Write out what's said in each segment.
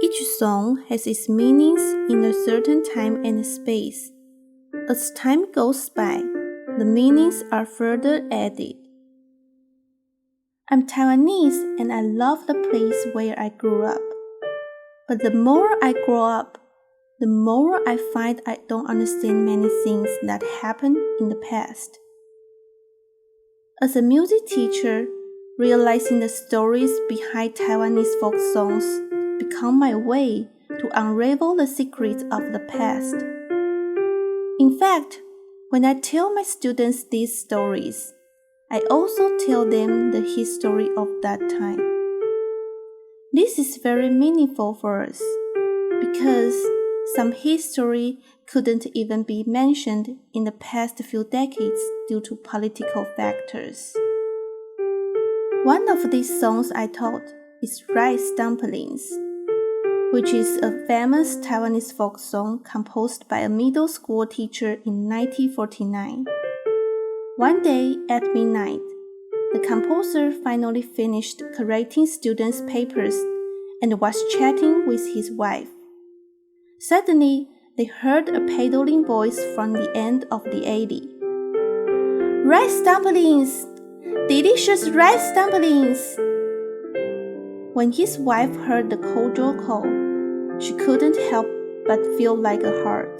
Each song has its meanings in a certain time and space. As time goes by, the meanings are further added. I'm Taiwanese and I love the place where I grew up. But the more I grow up, the more I find I don't understand many things that happened in the past. As a music teacher, realizing the stories behind Taiwanese folk songs become my way to unravel the secrets of the past. In fact, when I tell my students these stories, I also tell them the history of that time. This is very meaningful for us because some history couldn't even be mentioned in the past few decades due to political factors. One of these songs I taught is Rice Dumplings, which is a famous Taiwanese folk song composed by a middle school teacher in 1949. One day at midnight, the composer finally finished correcting students' papers and was chatting with his wife. Suddenly, they heard a pedaling voice from the end of the alley. "Rice dumplings! Delicious rice dumplings!" When his wife heard the cordial call, she couldn't help but feel like a heart.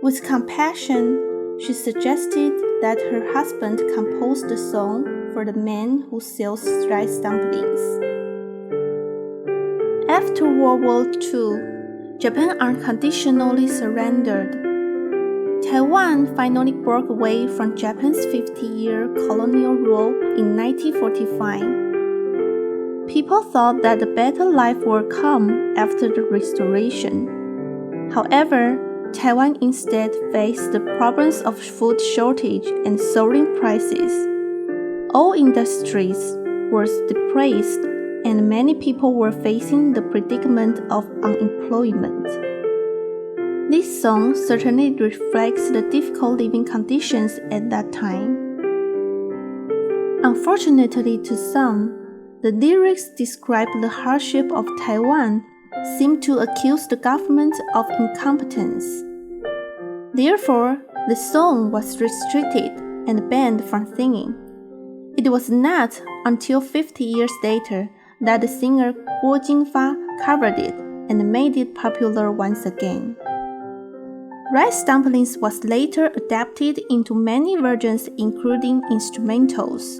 With compassion, she suggested that her husband compose the song for the man who sells rice dumplings. After World War II, Japan unconditionally surrendered. Taiwan finally broke away from Japan's 50-year colonial rule in 1945. People thought that a better life would come after the restoration. However, Taiwan instead faced the problems of food shortage and soaring prices. All industries were depressed and many people were facing the predicament of unemployment. This song certainly reflects the difficult living conditions at that time. Unfortunately to some, the lyrics describe the hardship of Taiwan seem to accuse the government of incompetence. Therefore, the song was restricted and banned from singing. It was not until 50 years later that the singer Guo Jingfa covered it and made it popular once again. Rice Dumplings was later adapted into many versions including instrumentals.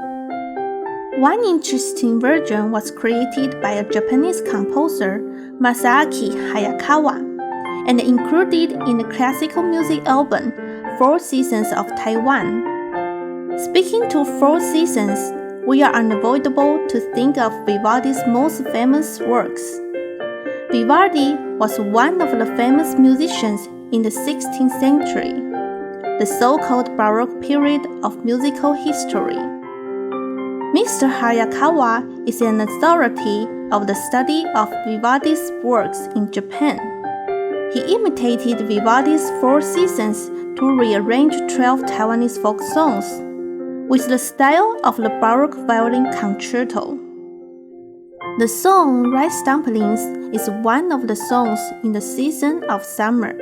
One interesting version was created by a Japanese composer, Masaaki Hayakawa, and included in the classical music album Four Seasons of Taiwan. Speaking to Four Seasons, we are unavoidable to think of Vivaldi's most famous works. Vivaldi was one of the famous musicians in the 16th century, the so-called Baroque period of musical history. Mr. Hayakawa is an authority of the study of Vivaldi's works in Japan. He imitated Vivaldi's Four Seasons to rearrange 12 Taiwanese folk songs with the style of the Baroque violin concerto. The song Rice Dumplings is one of the songs in the season of summer.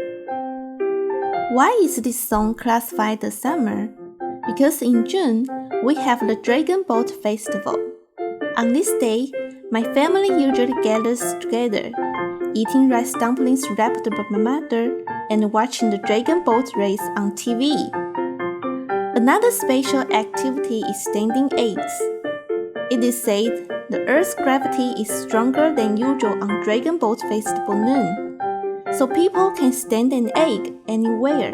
Why is this song classified as summer? Because in June, we have the Dragon Boat Festival. On this day, my family usually gathers together, eating rice dumplings wrapped by my mother and watching the Dragon Boat race on TV. Another special activity is standing eggs. It is said the Earth's gravity is stronger than usual on Dragon Boat Festival noon, so people can stand an egg anywhere.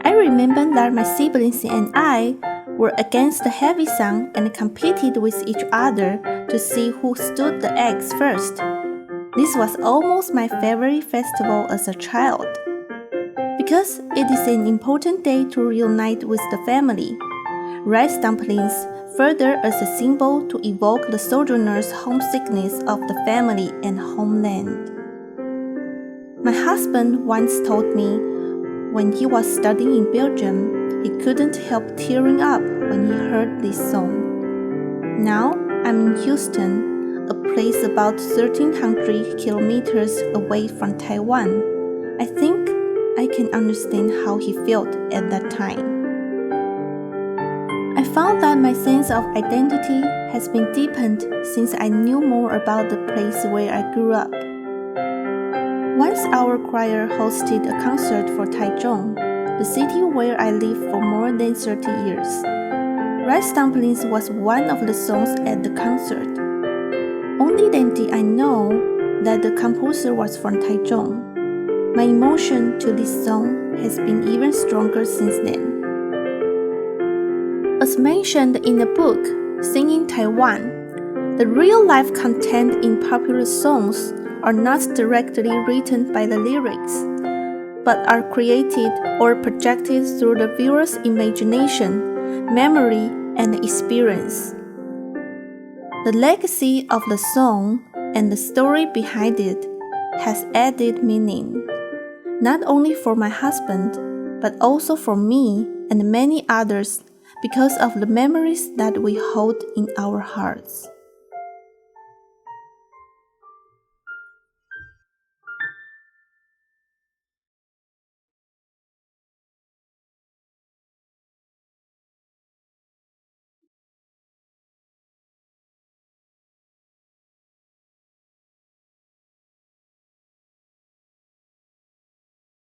I remember that my siblings and I were against the heavy sun and competed with each other to see who stood the eggs first. This was almost my favorite festival as a child. Because it is an important day to reunite with the family, rice dumplings further as a symbol to evoke the sojourners' homesickness of the family and homeland. My husband once told me when he was studying in Belgium, he couldn't help tearing up when he heard this song. Now I'm in Houston, a place about 1,300 kilometers away from Taiwan, I think I can understand how he felt at that time. I found that my sense of identity has been deepened since I knew more about the place where I grew up. Once our choir hosted a concert for Taichung, the city where I lived for more than 30 years. Rice Dumplings was one of the songs at the concert. Only then did I know that the composer was from Taichung. My emotion to this song has been even stronger since then. As mentioned in the book, Singing Taiwan, the real-life content in popular songs are not directly written by the lyrics, but are created or projected through the viewer's imagination, memory, and experience. The legacy of the song and the story behind it has added meaning, not only for my husband, but also for me and many others because of the memories that we hold in our hearts.